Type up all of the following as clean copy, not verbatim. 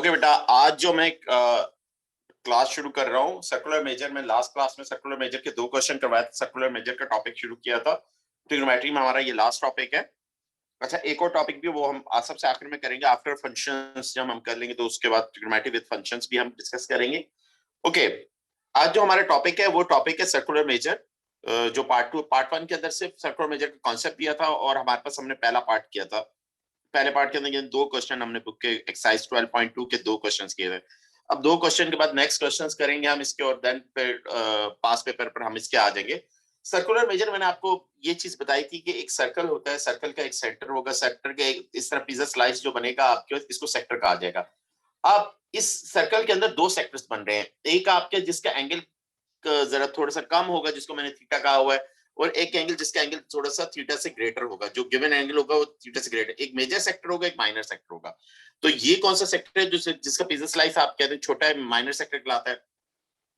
Okay बेटा, आज जो मैं क्लास शुरू कर रहा हूँ सर्कुलर मेजर में, लास्ट क्लास में सर्कुलर मेजर के 2 क्वेश्चन करवाए थे। सर्कुलर मेजर का टॉपिक शुरू किया था। ट्रिग्नोमेट्री में हमारा ये लास्ट टॉपिक है। अच्छा, एक और टॉपिक भी वो हम आज सबसे आखिर में करेंगे। आफ्टर फंक्शंस जब हम कर लेंगे तो उसके बाद ट्रिग्नोमेट्री विद फंक्शंस भी हम डिस्कस करेंगे। ओके, आज जो हमारा टॉपिक है वो टॉपिक है सर्कुलर मेजर। जो पार्ट 1 के अंदर सिर्फ सर्कुलर मेजर का कॉन्सेप्ट दिया था और हमारे पास हमने पहला पार्ट किया था। पहले पार्ट के अंदर ये 2 क्वेश्चन हमने बुक के एक्सरसाइज 12.2 के 2 क्वेश्चंस किए थे। अब 2 क्वेश्चन के बाद नेक्स्ट क्वेश्चंस करेंगे हम इसके, और देन फिर पास पेपर पर हम इसके आ जाएंगे। सर्कुलर मेजर मैंने आपको ये चीज बताई थी कि एक सर्कल होता है, सर्कल का एक सेक्टर होगा, सेक्टर के इस तरह पिज्जा स्लाइस जो बनेगा आपके, इसको सेक्टर कहा जाएगा। अब इस सर्कल के अंदर 2 सेक्टर्स बन रहे हैं। एक आपके जिसका एंगल जरा थोड़ा सा कम होगा, जिसको मैंने थीटा कहा हुआ है, और एक एंगल जिसका एंगल थोड़ा सा थीटा से ग्रेटर होगा। जो गिवन एंगल होगा वो थीटा से ग्रेटर, एक मेजर सेक्टर होगा, एक माइनर सेक्टर होगा। तो ये कौन सा सेक्टर है जिसका पिज्जा स्लाइस आप कहते हैं छोटा है, माइनर सेक्टर कहलाता है।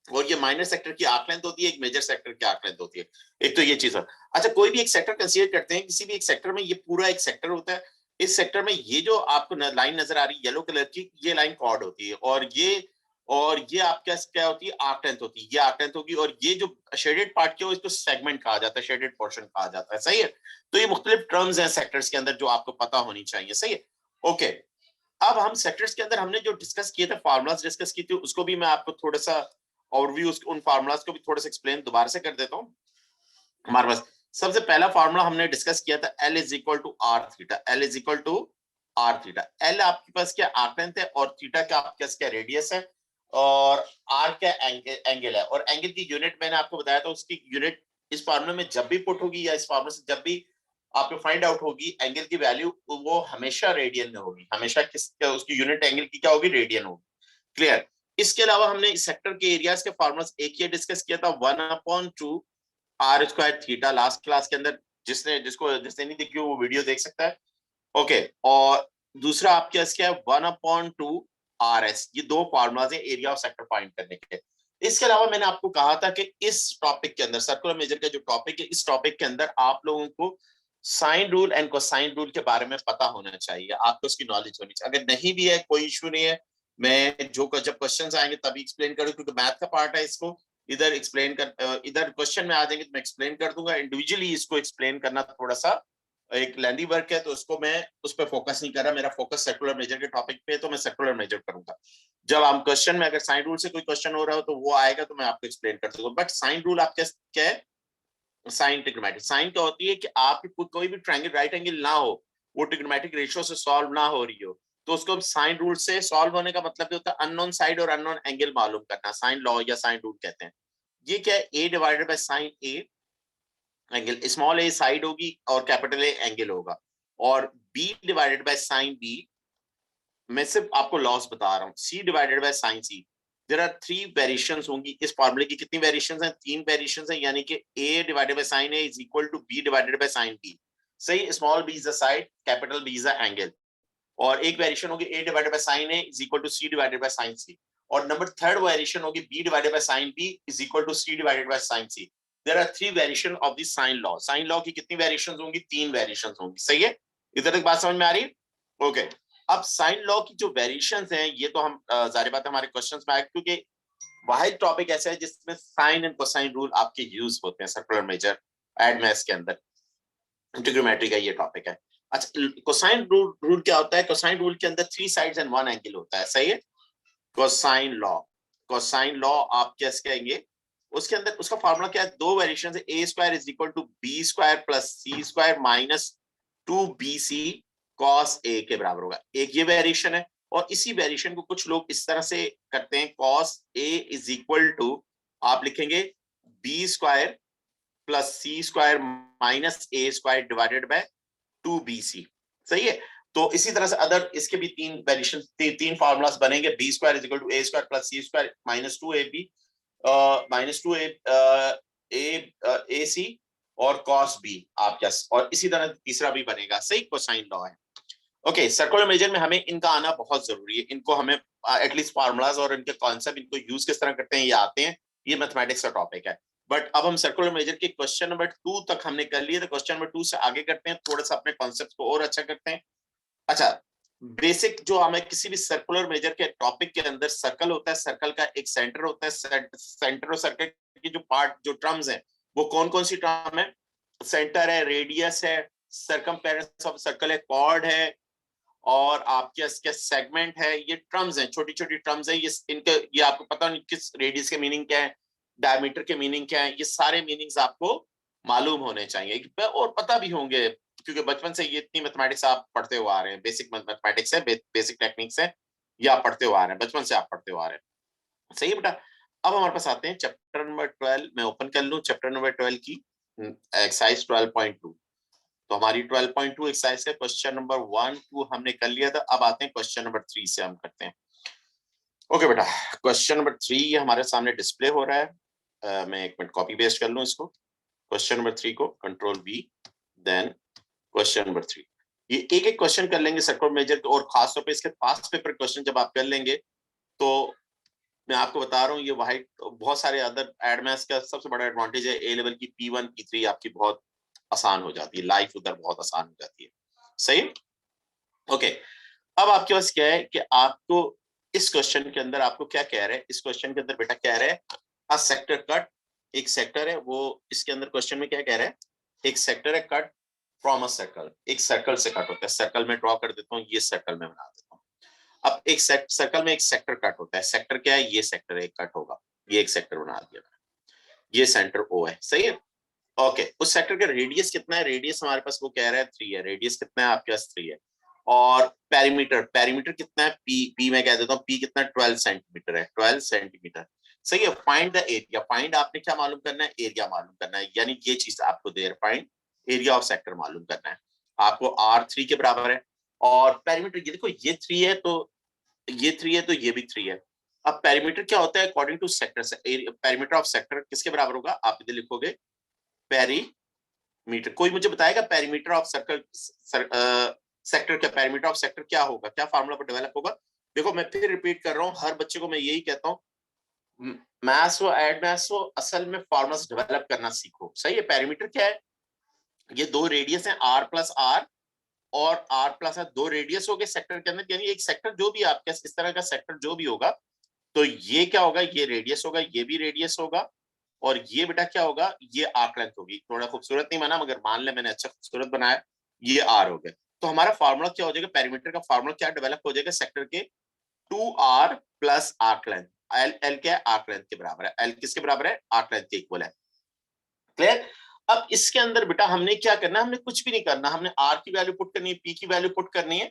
और ये माइनर सेक्टर की आर्क लेंथ होती है, एक मेजर सेक्टर की आर्क लेंथ होती है। एक तो ये चीज है। अच्छा, कोई भी एक सेक्टर कंसीडर करते हैं, किसी भी एक सेक्टर में ये पूरा एक सेक्टर होता है। इस सेक्टर में ये जो आपको लाइन नजर आ रही है येलो कलर की, ये लाइन कॉर्ड होती है, और ये आपका क्या होती है, आर्क लेंथ होती है। ये आर्क लेंथ होगी, और ये जो शेडेड पार्ट के हो इसको सेगमेंट कहा जाता है, शेडेड पोर्शन कहा जाता है। सही है। तो ये मुख्तलिफ टर्म्स हैं सेक्टर्स के अंदर जो आपको पता होनी चाहिए। सही है। ओके, अब हम सेक्टर्स के अंदर हमने जो डिस्कस किए थे, फार्मूलाज डिस्कस की थी, उसको भी मैं आपको थोड़ा सा ओवरव्यू, उन फार्मूलाज को भी थोड़ा सा एक्सप्लेन दोबारा से कर देता हूँ। हमारे पास सबसे पहला फार्मूला हमने डिस्कस किया था, L is equal to are theta. L is equal to are theta. L आपके पास क्या आर्क लेंथ है, और थीटा क्या आपके पास क्या रेडियस है, और आर क्या एंगल है। और एंगल की यूनिट मैंने आपको बताया था, उसकी यूनिट इस फार्मूले में जब भी पुट होगी, या इस फार्मूले से जब भी आपको फाइंड आउट होगी एंगल की वैल्यू, वो हमेशा रेडियन में होगी। हमेशा उसकी यूनिट एंगल की क्या होगी, रेडियन होगी। क्लियर। इसके अलावा हमने इस सेक्टर के एरियाज के फार्मूलास एक ये डिस्कस किया था, 1/2 are square theta, last class के अंदर। जिसने नहीं देखी वो वीडियो देख सकता है। ओके, और दूसरा आपके पास क्या है, 1/2 आर एस। ये 2 फार्मूलाज है एरिया ऑफ सेक्टर फाइंड करने के। इसके अलावा मैंने आपको कहा था कि इस टॉपिक के अंदर, सर्कुलर मेजर का जो टॉपिक है, इस टॉपिक के अंदर आप लोगों को sine rule and cosine rule के बारे में पता होना चाहिए, आपको उसकी नॉलेज होनी चाहिए। अगर नहीं भी है कोई इशू नहीं है, मैं जब क्वेश्चंस आएंगे तभी एक्सप्लेन करूँ, क्योंकि मैथ का पार्ट है। इसको इधर एक्सप्लेन कर, इधर क्वेश्चन में आ जाएंगे तो मैं एक्सप्लेन कर दूंगा। इंडिविजुअली इसको एक्सप्लेन करना थोड़ा सा एक लेंदी वर्क है, तो उसको मैं उस पर फोकस नहीं कर रहा। मेरा फोकस सर्कुलर मेजर के टॉपिक पे है, तो मैं सर्कुलर मेजर करूंगा। जब हम क्वेश्चन में अगर साइन रूल से कोई क्वेश्चन हो रहा हो तो वो आएगा, तो मैं आपको एक्सप्लेन कर दूंगा। बट साइन रूल आपके क्या है, साइन ट्रिग्नोमेट्री। साइन क्या होती है कि आपकी कोई भी ट्रायंगल राइट एंगल ना हो, वो ट्रिग्नोमेट्रिक रेशियो से सॉल्व ना हो रही हो, तो उसको हम साइन रूल से सॉल्व होने का मतलब ये होता है अननोन साइड और अननोन एंगल मालूम करना। साइन लॉ या साइन रूल कहते हैं। ये क्या है, a divided by sine a, angle small a side होगी और कैपिटल A एंगल होगा, और b divided by sine b, मैं सिर्फ आपको लॉस बता रहा हूँ, c divided by sine c। There are 3 variations होंगी। इस फार्मूले की कितनी वेरिएशंस हैं, 3 वेरिएशंस हैं, यानी कि a divided by sine a is equal to b divided by sine b। सही, small b is the side, capital B is the angle. और एक वेरिएशन होगी a divided by sine a is equal to c divided by sine c। और number third variation होगी b divided by sine b is equal to c divided by sine c। There are 3 variation of this sine law. Sign law की कितनी variations होंगी, 3 variations होंगी। सही है, इधर तक बात समझ में आ रही है। ओके, अब साइन लॉ की जो वेरिएशंस हैं, ये तो हम जारी बात हमारे क्वेश्चंस में आए, क्योंकि वाहिद टॉपिक ऐसा है जिसमें साइन एंड कोसाइन रूल आपके यूज होते हैं सर्कुलर मेजर एड मैथ्स के अंदर। ट्रिग्नोमेट्री का ये टॉपिक है। अच्छा, कोसाइन रूल क्या होता है, कोसाइन रूल के अंदर 3 साइड्स एंड 1 एंगल होता है। सही है। कोसाइन लॉ, कोसाइन लॉ आप कैसे कहेंगे, उसके अंदर उसका फार्मूला क्या है, 2 वेरिएशंस है, a square is equal to b square plus c square minus 2bc cos a के बराबर होगा। एक ये वेरिएशन है, और इसी वेरिएशन को कुछ लोग इस तरह से करते हैं, cos a is equal to आप लिखेंगे b square plus c square minus a square divided by 2bc। सही है। तो इसी तरह से अदर इसके भी 3 वेरिएशन, 3 फार्मूलास बनेंगे, b square is equal to a square plus c square minus 2ab minus 2ac और cos b आप क्या, और इसी तरह तीसरा भी बनेगा। सही, कोसाइन लॉ है। ओके, सर्कुलर मेजर में हमें इनका आना बहुत जरूरी है। इनको हमें एटलीस्ट फार्मूलाज और इनके कॉन्सेप्ट, इनको यूज किस तरह करते हैं ये आते हैं। ये मैथमेटिक्स का टॉपिक है। बट अब हम सर्कुलर मेजर के क्वेश्चन नंबर 2 तक हमने कर लिए, तो क्वेश्चन नंबर 2 से आगे करते हैं, थोड़ा सा अपने कॉन्सेप्ट को और अच्छा करते हैं। अच्छा, बेसिक जो हमें किसी भी सर्कुलर मेजर के टॉपिक के अंदर सर्कल होता है, सर्कल का एक सेंटर होता है, सेंटर और सर्कल की जो पार्ट जो टर्म्स हैं वो कौन कौन सी टर्म है? सेंटर है, रेडियस है, सर्कमफेरेंस ऑफ सर्कल है, कॉर्ड है, और आपके इसके सेगमेंट है। ये टर्म्स हैं, छोटी छोटी टर्म्स हैं। ये इनके ये आपको पता नहीं किस रेडियस के मीनिंग क्या है, डायमीटर के मीनिंग क्या है, ये सारे मीनिंग्स आपको मालूम होने चाहिए और पता भी होंगे, क्योंकि बचपन से ये इतनी मैथमेटिक्स आप पढ़ते हुए आ रहे हैं। बेसिक मैथमेटिक्स है, बेसिक टेक्निक्स है, ये आप पढ़ते हुए आ रहे हैं, बचपन से आप पढ़ते हुए आ रहे हैं। सही है बेटा। अब हमारे पास आते हैं चैप्टर नंबर 12। मैं ओपन कर लूं चैप्टर नंबर 12 की एक्सरसाइज 12.2। तो हमारी 12.2 एक्सरसाइज का क्वेश्चन नंबर 1 2 हमने कर लिया था। अब आते हैं क्वेश्चन नंबर 3 से हम करते हैं। ओके बेटा, क्वेश्चन नंबर 3 हमारे सामने डिस्प्ले हो रहा है। मैं एक मिनट कॉपी पेस्ट कर लूं इसको, क्वेश्चन नंबर 3 को, control V, then question number 3। ये एक एक क्वेश्चन कर लेंगे सर्कुलर मेजर, और खासतौर पे इसके पास्ट पेपर क्वेश्चन जब आप कर लेंगे तो मैं आपको बता रहा हूँ, ये वाइट बहुत सारे अदर एड मैथ्स का सबसे बड़ा एडवांटेज है, ए लेवल की P1 P3 आपकी बहुत आसान हो जाती है, लाइफ उधर बहुत आसान हो जाती है। सही। ओके, अब आपके पास क्या है कि आपको इस क्वेश्चन के अंदर आपको क्या कह रहे हैं, इस क्वेश्चन के अंदर बेटा कह रहे हैं अ सेक्टर कट। एक सेक्टर है वो, इसके अंदर क्वेश्चन में क्या कह रहे हैं, एक सेक्टर है कट फ्रॉम अ सर्कल, एक सर्कल से कट होता है। सर्कल में ड्रॉ कर देता हूँ, ये सर्कल में बना देता हूँ। अब एक सर्कल में एक सेक्टर कट होता है। सेक्टर क्या है, ये सेक्टर एक कट होगा, ये एक सेक्टर बना दिया, ये सेंटर O है। सही है। ओके, उस सेक्टर का रेडियस कितना है? रेडियस हमारे पास वो कह रहा है 3 है। रेडियस कितना है आपके पास? 3 है। और पेरीमीटर, पेरीमीटर कितना है? पी मैं कह देता हूँ, पी कितना? 12 सेंटीमीटर है, 12 सेंटीमीटर। सही है। फाइंड द एरिया, फाइंड आपने क्या मालूम करना है? एरिया मालूम करना है, यानी ये चीज आपको दे रहा, फाइंड एरिया ऑफ सेक्टर मालूम करना है आपको। R3 के बराबर है, और पेरीमीटर ये देखो, ये 3 है तो ये 3 है तो ये भी 3 है। अब पेरीमीटर क्या होता है according to sector? Perimeter of sector किसके बराबर होगा? आप इधर लिखोगे पेरीमीटर। कोई मुझे बताएगा पेरीमीटर ऑफ सर्कल, सेक्टर क्या, पेरीमीटर ऑफ सेक्टर क्या होगा, क्या फार्मूला पर डेवलप होगा? देखो मैं फिर रिपीट कर रहा हूँ, हर बच्चे को मैं यही कहता हूँ, मैथ्स हो एड मैथ्स हो, असल में फॉर्मुलास डेवलप करना सीखो। सही है। पेरीमीटर क्या है? ये दो रेडियस है R प्लस R, और R प्लस R दो रेडियस हो गए सेक्टर के अंदर, यानी एक सेक्टर जो भी आपके इस तरह का सेक्टर जो भी होगा, तो ये क्या होगा, ये रेडियस होगा, ये भी रेडियस होगा, और ये बेटा क्या होगा, ये आर्क लेंथ होगी। थोड़ा खूबसूरत नहीं बना, मगर मान ले मैंने अच्छा खूबसूरत बनाया, ये R हो गया। तो हमारा फार्मूला क्या हो जाएगा? पेरीमीटर का फार्मूला क्या डेवलप हो जाएगा सेक्टर के? 2R plus arc length. L L क्या है? आर्क लेंथ के बराबर है। एल किसके बराबर है? आर्क लेंथ के इक्वल है। क्लियर। अब इसके अंदर बेटा हमने क्या करना है? हमने कुछ भी नहीं करना, हमने R की वैल्यू पुट करनी है, P की वैल्यू पुट करनी है।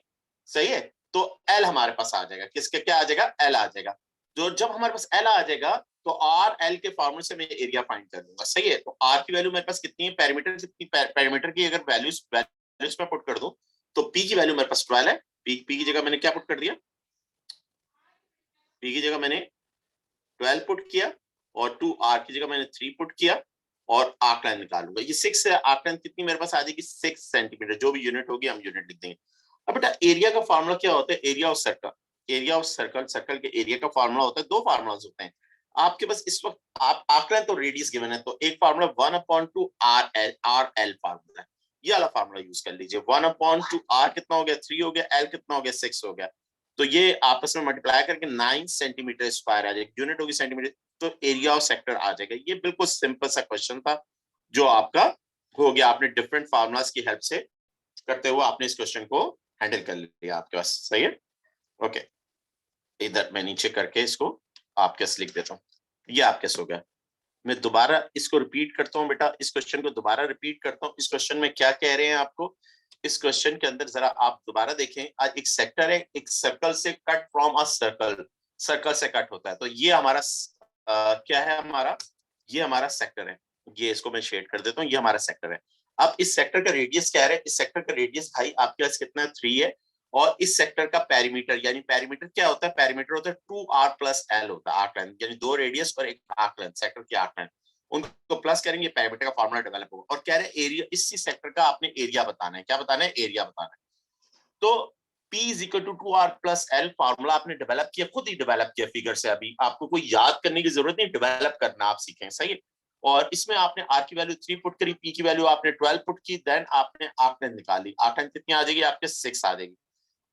सही है। तो L हमारे पास आ जाएगा, किसके क्या आ जाएगा? L आ जाएगा। जो जब हमारे पास L आ जाएगा तो R L के फॉर्मूले से मैं एरिया फाइंड कर लूंगा। सही है। तो R की वैल्यू मेरे पास कितनी है? पेरीमीटर कितनी, पेरीमीटर की अगर वैल्यूज में पुट कर दूं तो P की वैल्यू मेरे पास 12 है। P की जगह मैंने क्या पुट कर दिया? P की जगह मैंने 12 पुट किया, और 2R की जगह मैंने 3 पुट किया, और आर्क लाइन निकालूंगा। ये 6 है। आर्क लाइन कितनी मेरे पास आ जाएगी? 6 सेंटीमीटर। जो भी यूनिट होगी हम यूनिट लिख देंगे। अब बेटा एरिया का फार्मूला क्या होता है? Area of circle, area of circle, circle के एरिया का फार्मूला होता है, दो फार्मूलाज होते हैं आपके पास इस वक्त। आप आर्क लाइन तो रेडियस गिवन है, तो एक फार्मूला 1/2 RL फार्मूला है, ये वाला फार्मूला यूज कर लीजिए। 1/2 R कितना हो गया? 3 हो गया। L कितना हो गया? 6 हो गया। तो ये आपस में मल्टीप्लाई करके 9 सेंटीमीटर स्क्वायर आ जाएगा, यूनिट होगी सेंटीमीटर, तो एरिया ऑफ सेक्टर आ जाएगा। ये बिल्कुल सिंपल सा क्वेश्चन था जो आपका हो गया, आपने डिफरेंट फार्मूलाज की हेल्प से करते हुए आपने इस क्वेश्चन को हैंडल कर लिया आपके पास। सही है। ओके, इधर मैं नीचे करके इसको आपके पास लिख देता हूँ, ये आपके पास हो गया। मैं दोबारा इसको रिपीट करता हूँ बेटा, इस क्वेश्चन को दोबारा रिपीट करता हूँ। इस क्वेश्चन में क्या कह रहे हैं आपको? इस क्वेश्चन के अंदर जरा आप दोबारा देखें, आज एक सेक्टर है, एक सर्कल से cut from a circle, circle से कट होता है। तो ये हमारा क्या है? हमारा ये हमारा सेक्टर है। ये इसको मैं शेड कर देता हूँ, ये हमारा सेक्टर है। अब इस सेक्टर का रेडियस क्या है? इस सेक्टर का रेडियस भाई आपके पास कितना है? 3 है। और इस सेक्टर का पेरीमीटर, यानी पेरीमीटर क्या होता है? पेरीमीटर होता है 2R प्लस L होता है, आर्क लेंथ, यानी दो रेडियस और एक आर्क लेंथ, सेक्टर की आर्क लेंथ, उनको प्लस करेंगे, पेरीमीटर का फार्मूला डेवलप होगा। और कह रहे हैं एरिया, इसी सेक्टर का आपने एरिया बताना है। क्या बताना है? एरिया बताना है। तो P is equal to 2R plus L formula आपने डेवलप किया, खुद ही डेवलप किया फिगर से। अभी आपको कोई याद करने की जरूरत नहीं, डेवलप करना आप सीखें। सही है। और इसमें आपने R की वैल्यू 3 पुट करी, P की वैल्यू आपने 12 पुट की, देन आपने आर्क लेंथ निकाली। आर्क लेंथ कितनी आ जाएगी आपके? 6 आ जाएगी।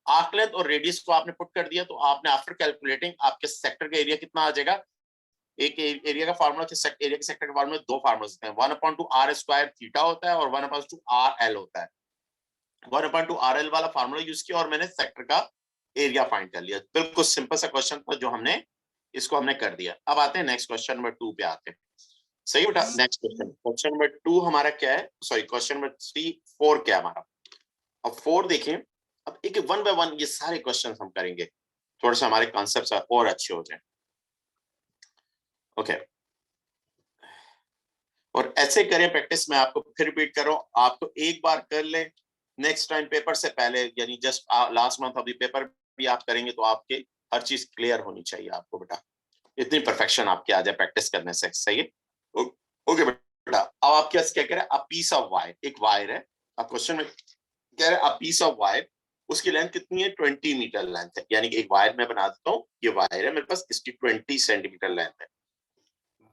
आर्क लेंथ और रेडियस को आपने पुट कर दिया, तो आपने आफ्टर कैलकुलेटिंग आपके सेक्टर का एरिया कितना आ जाएगा। एक एरिया का फार्मूला, एरिया के सेक्टर के फार्मूला दो फार्मूले होते हैं, 1/2 r² थीटा होता है और 1/2 rl होता है। 1/2 rl वाला फार्मूला यूज किया और मैंने सेक्टर का एरिया फाइंड कर लिया। बिल्कुल सिंपल सा क्वेश्चन था जो हमने इसको हमने कर दिया। अब आते हैं नेक्स्ट क्वेश्चन नंबर 2 पे आते हैं। सही बेटा, नेक्स्ट क्वेश्चन नंबर 2 हमारा क्या है, सॉरी क्वेश्चन नंबर 3 4 क्या है हमारा। अब 4 देखें, अब एक वन बाय वन ये सारे क्वेश्चन हम करेंगे, थोड़ा सा हमारे कॉन्सेप्ट्स और अच्छे हो जाए। ओके, और ऐसे करें प्रैक्टिस, मैं आपको फिर रिपीट कर रहा हूं, आपको एक बार कर ले, नेक्स्ट टाइम पेपर से पहले, यानी जस्ट लास्ट मंथ अभी पेपर भी आप करेंगे तो आपके हर चीज क्लियर होनी चाहिए आपको बेटा, इतनी परफेक्शन आपके आ जाए प्रैक्टिस करने से। सही है, ओके बेटा। अब आप क्या कह रहे हैं, अ पीस ऑफ वायर, एक वायर है, अब क्वेश्चन में कह रहे हैं अ पीस ऑफ वायर, उसकी लेंथ कितनी है, 20 मीटर लेंथ है, यानी कि एक वायर मैं बना देता हूँ, ये वायर है मेरे पास, इसकी 20 सेंटीमीटर लेंथ है,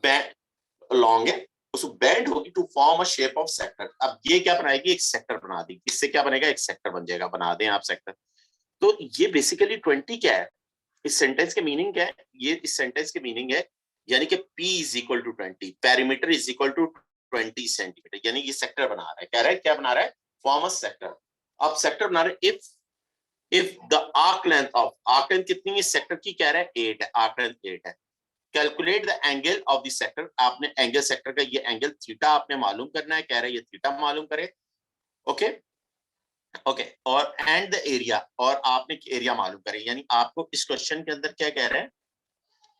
बैंड लॉन्ग है, उसको बैंड होगी to form a shape of sector. अब ये क्या बनाएगी, एक सेक्टर बना दी, इससे क्या बनेगा, एक सेक्टर बन जाएगा, बना दें आप सेक्टर। तो ये बेसिकली 20 क्या है, इस सेंटेंस के मीनिंग क्या है, ये इस सेंटेंस के मीनिंग है, यानी कि P is equal to 20, perimeter is equal to 20 centimetre, यानी ये सेक्टर बना रहा है, कह रहा है क्या बना रहा है, फॉर्म अ सेक्टर। अब सेक्टर बना रहे, इफ द आर्क लेंथ कितनी है सेक्टर की, कह रहा है 8 है, आर्क लेंथ 8 है। Calculate the angle of the sector, आपने एंगल सेक्टर का ये एंगल थीटा आपने मालूम करना है, कह रहा है ये थीटा मालूम करे। ओके ओके, और एंड द एरिया, और आपने एरिया मालूम करे, यानी आपको इस क्वेश्चन के अंदर क्या कह रहा है,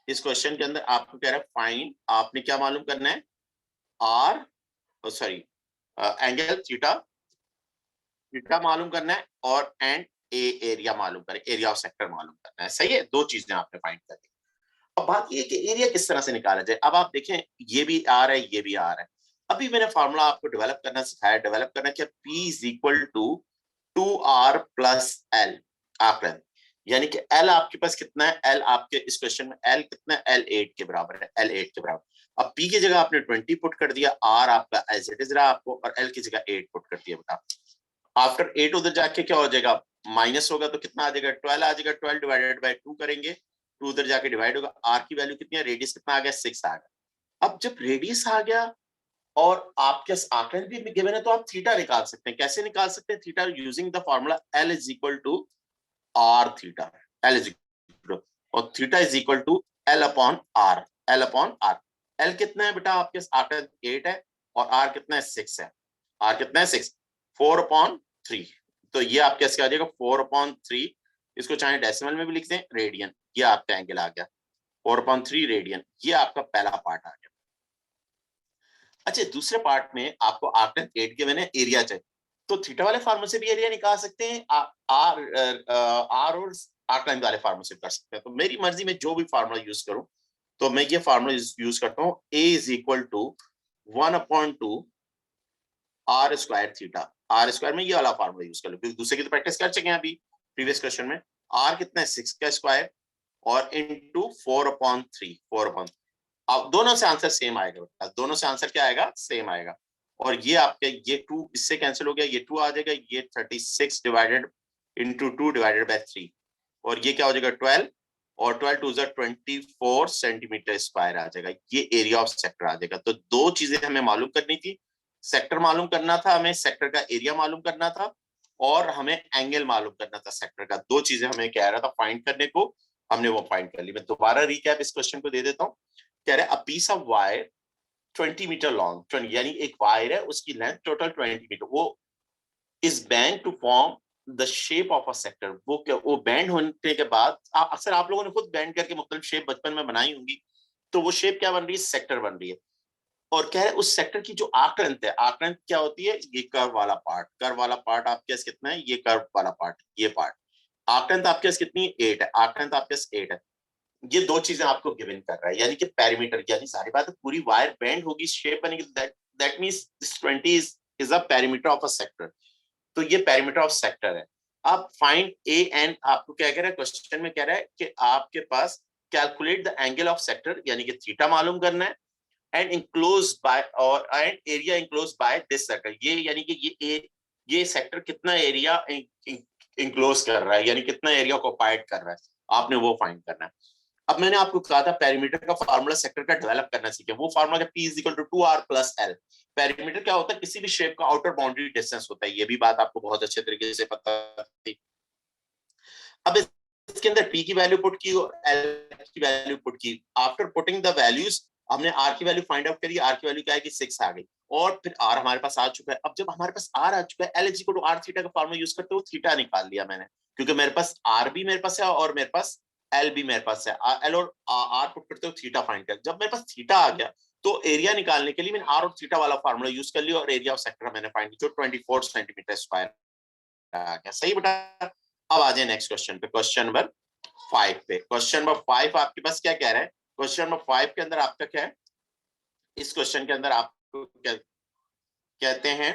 इस क्वेश्चन के अंदर आपको कह रहा है फाइंड, आपने क्या मालूम करना है, or sorry angle theta, theta मालूम करना है, और एंड ए एरिया मालूम करें, एरिया ऑफ सेक्टर मालूम करना है। सही है, दो चीजें आपने फाइंड करनी। अब बात ये कि एरिया किस तरह से निकाला जाए। अब आप देखें, ये भी आ रहा है, ये भी आ रहा है। अभी मैंने फार्मूला आपको डेवलप करना सिखाया, डेवलप करना क्या, P is equal to 2r plus L, आकलन, यानी कि L आपके पास कितना है, L आपके इस क्वेश्चन में L कितना है, L 8 के बराबर है, L 8 के बराबर। अब P की जगह आपने 20 पुट कर दिया, R आपका एज इट इज रहा आपको, और L की जगह 8 पुट कर दिया बेटा। आफ्टर 8 उधर जाके क्या हो जाएगा, माइनस होगा तो कितना आ जाएगा, 12 आ जाएगा, 12 डिवाइडेड बाय 2 करेंगे, 2 उधर जाके डिवाइड होगा, R की वैल्यू कितनी है, रेडियस कितना आ गया, 6 आ गया। अब जब रेडियस आ गया और आपके आकलन भी गिवन है, तो आप थीटा निकाल सकते हैं। कैसे निकाल सकते हैं theta, using the formula L is equal to R theta, L is equal, और theta is equal to L upon R, L upon R। L कितना है बेटा, आपके आकलन 8 है, और R कितना है, 6 है, R कितना है, 6, 4/3, तो ये आपके कैसे आ जाएगा, 4/3, इसको चाहे डेसिमल में भी लिख दें, रेडियन, ये आपका एंगल आ गया 4/3 रेडियन, ये आपका पहला पार्ट आ गया। अच्छा, दूसरे पार्ट में आपको आकलन 8 के मैंने एरिया चाहिए, तो थीटा वाले फार्मूले से भी एरिया निकाल सकते हैं, आर और आकलन वाले फार्मूले से कर सकते हैं। तो मेरी मर्जी में जो भी फार्मूला यूज करूं, तो मैं ये फार्मूला यूज करता हूं, a is equal to 1/2 are square theta, R square में ये वाला फार्मूला यूज कर लो, क्योंकि दूसरे की तो प्रैक्टिस कर चुके हैं अभी प्रीवियस क्वेश्चन में। आर कितना है, 6 का स्क्वायर, और इनटू 4/3, अब दोनों से आंसर सेम आएगा, दोनों से आंसर क्या आएगा, सेम आएगा। और ये आपके ये 2 इससे कैंसिल हो गया, ये 2 आ जाएगा, ये 36 डिवाइडेड इनटू 2 डिवाइडेड बाय 3, और ये क्या हो जाएगा 12, और 12 2 24 सेंटीमीटर स्क्वायर आ जाएगा, ये एरिया ऑफ सेक्टर आ जाएगा। तो दो चीजें हमें मालूम करनी थी, सेक्टर मालूम करना था हमें, सेक्टर का एरिया मालूम करना था, और हमें एंगल मालूम करना था सेक्टर का। दो चीजें हमें कह रहा था फाइंड करने को, हमने वो फाइंड कर ली। मैं दोबारा रिकैप इस क्वेश्चन को दे देता हूँ। कह रहे हैं a piece of wire 20 metre long, यानी एक वायर है, उसकी लेंथ टोटल 20 मीटर, वो is bent to form the shape of a sector. वो बैंड होने के बाद, अक्सर आप लोगों ने खुद बैंड करके मुख्तलिफ शेप बचपन में बनाई होंगी, तो वो शेप क्या बन रही है, सेक्टर बन रही है। और क्या है, उस सेक्टर की जो आर्क लेंथ है, आर्क लेंथ क्या होती है, ये कर्व वाला पार्ट, कर्व वाला पार्ट आपके पास कितना है, ये कर्व वाला पार्ट, ये पार्ट, आर्क लेंथ आपके पास कितनी है, 8 है, आर्क लेंथ आपके पास 8 है। ये दो चीजें आपको गिवन कर रहा है, यानी कि पेरीमीटर, यानी सारी बात है, पूरी वायर बेंड होगी, शेप बनेगी, that means this 20 is a perimeter of a sector. तो ये पेरीमीटर ऑफ सेक्टर है। अब फाइंड ए एंड, आपको क्या कह रहा है, क्वेश्चन में कह रहा है कि आपके पास calculate the angle of sector, यानी कि थीटा मालूम करना है, एंड इनक्लोज बाय, और and area enclose by this circle, ये यानी कि ये सेक्टर कितना एरिया इंक्लोज कर रहा है, यानी कितना एरिया ऑक्युपाइड कर रहा है, आपने वो फाइंड करना है। अब मैंने आपको कहा था पेरीमीटर का फार्मूला सेक्टर का डेवलप करना सीखे, वो फार्मूला क्या, P = 2R + L। पेरीमीटर क्या होता है, किसी भी शेप का आउटर बाउंड्री डिस्टेंस होता है, ये भी बात आपको बहुत अच्छे तरीके से पता थी। अब इसके अंदर P की वैल्यू पुट की और L की वैल्यू पुट की। आफ्टर पुटिंग द वैल्यूज हमने R की वैल्यू फाइंड आउट करी, R की वैल्यू क्या है कि 6 आ गई, और फिर R हमारे पास आ चुका है। अब जब हमारे पास R आ चुका है, L = R थीटा का फार्मूला यूज करते हुए थीटा निकाल लिया मैंने, क्योंकि मेरे पास R भी मेरे पास है और मेरे पास L भी मेरे पास है। L और R पुट करते हुए थीटा फाइंड कर, जब मेरे पास थीटा आ गया तो एरिया निकालने के लिए मैंने R और थीटा वाला फार्मूला यूज कर लिया और एरिया ऑफ सेक्टर मैंने फाइंड किया, जो 24 सेंटीमीटर स्क्वायर आ गया। सही बेटा। अब आ जाए नेक्स्ट क्वेश्चन पे, क्वेश्चन नंबर 5 पे। क्वेश्चन नंबर 5 आपके पास क्या कह रहा है, क्वेश्चन नंबर 5 के अंदर आपका क्या है, इस क्वेश्चन के अंदर आपको क्या कहते हैं,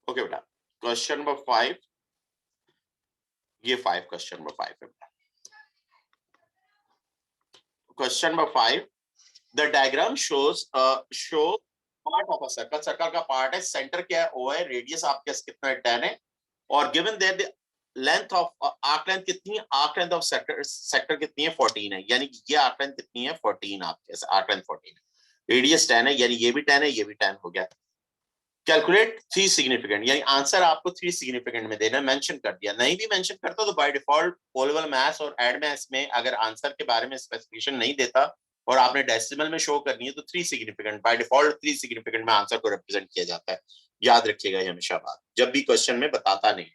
ओके बेटा, क्वेश्चन नंबर 5, ये 5 क्वेश्चन नंबर 5 है बेटा। Question number 5, the diagram shows show part of a circle, circle का पार्ट है, सेंटर क्या है, O है, रेडियस आपके कितना है, 10 है, और given that length of arc length कितनी है, arc length of sector, sector कितनी है, 14 है, यानी कि ये आर्क लेंथ कितनी है, 14 आपके, आर्क लेंथ 14 है, रेडियस 10 है, यानी ये भी 10 है, ये भी 10 हो गया। कैलकुलेट 3 सिग्निफिकेंट, यानी आंसर आपको 3 सिग्निफिकेंट में देना, मेंशन कर दिया, नहीं भी मेंशन करता तो by default O level maths और एड मैथ्स में अगर आंसर के बारे में स्पेसिफिकेशन नहीं देता और आपने डेसिमल में शो करनी है तो 3 सिग्निफिकेंट, बाय डिफॉल्ट 3 सिग्निफिकेंट में आंसर को रिप्रेजेंट किया जाता है। याद रखिएगा ये हमेशा बात, जब भी क्वेश्चन में बताता नहीं।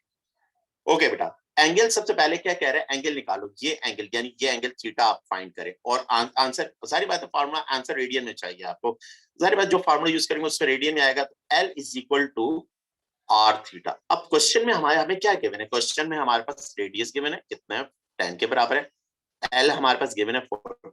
ओके बेटा, एंगल सबसे पहले क्या कह रहे हैं, एंगल निकालो, ये एंगल यानी ये एंगल थीटा आप फाइंड करें, और आंसर, सारी बातें फार्मूला आंसर रेडियन में चाहिए आपको, सारी बात जो फार्मूला यूज करेंगे उसमें रेडियन में आएगा, तो L = R थीटा। अब क्वेश्चन में हमें क्या गिवन है, क्वेश्चन में हमारे पास रेडियस गिवन है, कितना है, 10 के बराबर है, L हमारे पास गिवन है 14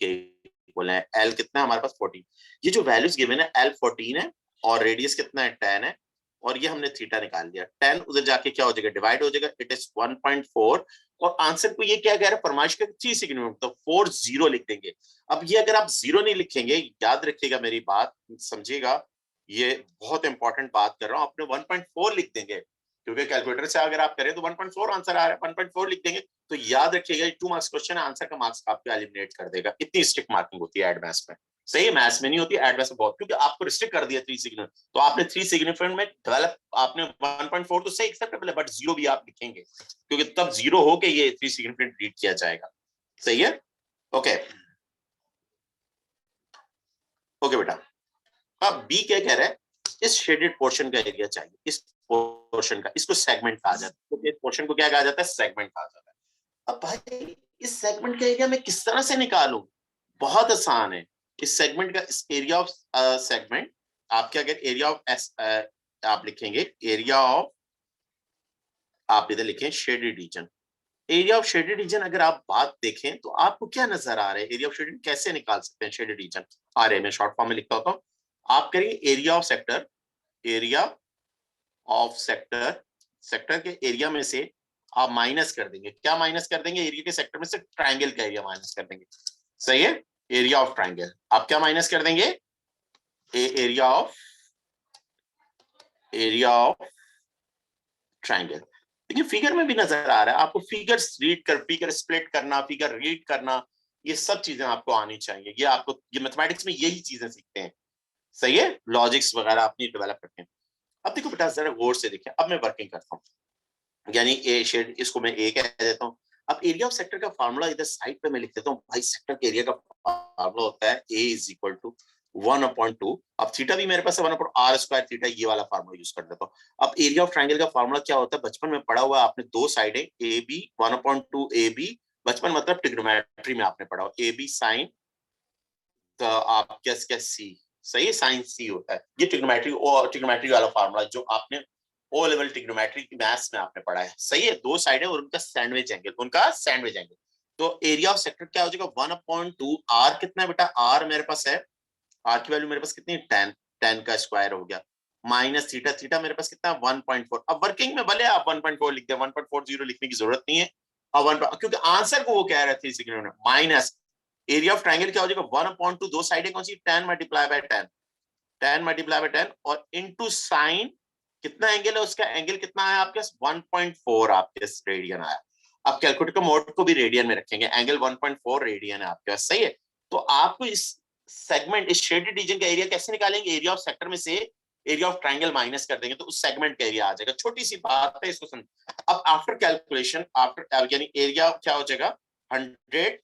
के इक्वल है, L कितना है हमारे पास 14, ये जो वैल्यूज गिवन है L 14 है और रेडियस कितना है 10 है, और ये हमने थीटा निकाल लिया, 10 उधर जाके क्या हो जाएगा, डिवाइड हो जाएगा, इट इज 1.4, और आंसर को ये क्या कह रहा है, फरमाइश का 3 सिग्निफिकेंट, तो 4 0 लिख देंगे। अब ये अगर आप 0 नहीं लिखेंगे, याद रखिएगा मेरी बात, समझिएगा, ये बहुत इंपॉर्टेंट बात कर रहा हूं, अपने 1.4 लिख देंगे, क्योंकि कैलकुलेटर से अगर आप करें तो 1.4 आंसर आ रहा है, 1.4 लिख देंगे, तो याद रखिएगा 2 मार्क्स क्वेश्चन है, आंसर का मार्क्स आपको एलिमिनेट कर देगा। इतनी स्ट्रिक्ट मार्किंग होती है एड मैथ्स में, सही है, मैथ्स में नहीं होती, एड मैथ्स में बहुत, क्योंकि आपको रिस्ट्रिक्ट कर दिया 3 सिग्निफिकेंट, तो आपने 3 सिग्निफिकेंट में डेवलप, आपने 1.4 तो सही एक्सेप्टेबल है, बट 0 भी आप लिखेंगे, क्योंकि तब 0 हो के ये 3 सिग्निफिकेंट रीड किया जाएगा। सही है, ओके ओके बेटा। अब बी क्या कह रहा है, इस शेडेड पोर्शन का एरिया चाहिए, इस पोर्शन का, इसको सेगमेंट कहा जाता है, तो इस पोर्शन को क्या कहा जाता है, सेगमेंट कहा जाता है। अब भाई इस सेगमेंट का एरिया मैं किस तरह से निकालूं, बहुत आसान है, इस सेगमेंट का, इस एरिया ऑफ सेगमेंट, आपके अगर एरिया ऑफ एस आप लिखेंगे, एरिया ऑफ, आप इधर लिखें shaded region, area of shaded reason अगर आप बात देखें तो आपको क्या नजर आ रहा है, एरिया ऑफ शेडेड कैसे निकाल सकते हैं, शेडेड रीजन आ रहे हैं, मैं शॉर्ट फॉर्म में लिखता होता हूं, आप करेंगे area of sector, area of sector, sector के एरिया में से आप माइनस कर देंगे, क्या माइनस कर देंगे, एरिया के सेक्टर में से ट्रायंगल का एरिया माइनस कर देंगे, सही है, एरिया ऑफ ट्रायंगल आप क्या माइनस कर देंगे, एरिया ऑफ ट्रायंगल। देखिए फिगर में भी नजर आ रहा है आपको, फिगर्स रीड कर, फिगर स्प्लिट करना, फिगर रीड करना, ये सब चीजें आपको आनी चाहिए, ये आपको, ये मैथमेटिक्स में यही चीजें सीखते हैं, सही है, लॉजिक्स वगैरह अपनी डेवलप करते हैं। अब देखो बेटा जरा गौर से देखिए, अब मैं वर्किंग करता हूँ, यानी ए शेड, इसको मैं ए कह देता हूँ। अब एरिया ऑफ सेक्टर का फार्मूला इधर साइड पे मैं लिख देता हूँ, भाई सेक्टर के एरिया का फार्मूला होता है A = 1/2, अब थीटा भी मेरे पास है 1/r² थीटा, ये वाला फार्मूला यूज कर देता हूँ। अब एरिया ऑफ ट्रायंगल का फार्मूला क्या होता है, बचपन में पढ़ा हुआ है आपने, दो साइडें AB 1/2 AB, बचपन मतलब ट्रिग्नोमेट्री में आपने पढ़ा हो, AB साइन आप क्या सी, सही है, साइन सी होता है, ये ट्रिग्नोमेट्री वाला फार्मूला जो आपने ओ लेवल ट्रिग्नोमेट्री की मैथ्स में आपने पढ़ा है, सही है, दो साइड है और उनका सैंडविच एंगल, तो एरिया ऑफ सेक्टर क्या हो जाएगा 1/2, आर कितना है बेटा, आर मेरे पास है, आर की वैल्यू मेरे पास कितनी है 10, 10 का स्क्वायर हो गया, माइनस थीटा, थीटा मेरे पास कितना है 1.4, अब वर्किंग में भले आप 1.4 लिख दे, 1.40 लिखने की जरूरत नहीं है, अब 1, क्योंकि आंसर को वो कह रहे थे significant minus, area of triangle क्या हो जाएगा 1/2, दो साइडें कौन सी, 10 × 10, 10 × 10 और इनटू साइन कितना एंगल है उसका, एंगल कितना आया आपके 1.4 आपके रेडियन आया। आप कैलकुलेटर का मोड को भी रेडियन में रखेंगे, एंगल 1.4 रेडियन है आपके पास, सही है। तो आपको इस सेगमेंट, इस शेडेड रीजन का एरिया कैसे निकालेंगे, एरिया ऑफ सेक्टर में से एरिया ऑफ ट्रायंगल माइनस कर देंगे तो उस सेगमेंट का एरिया आ जाएगा। छोटी सी बात है, इसको समझ। अब आफ्टर कैलकुलेशन, आफ्टर यानी एरिया क्या हो जाएगा 100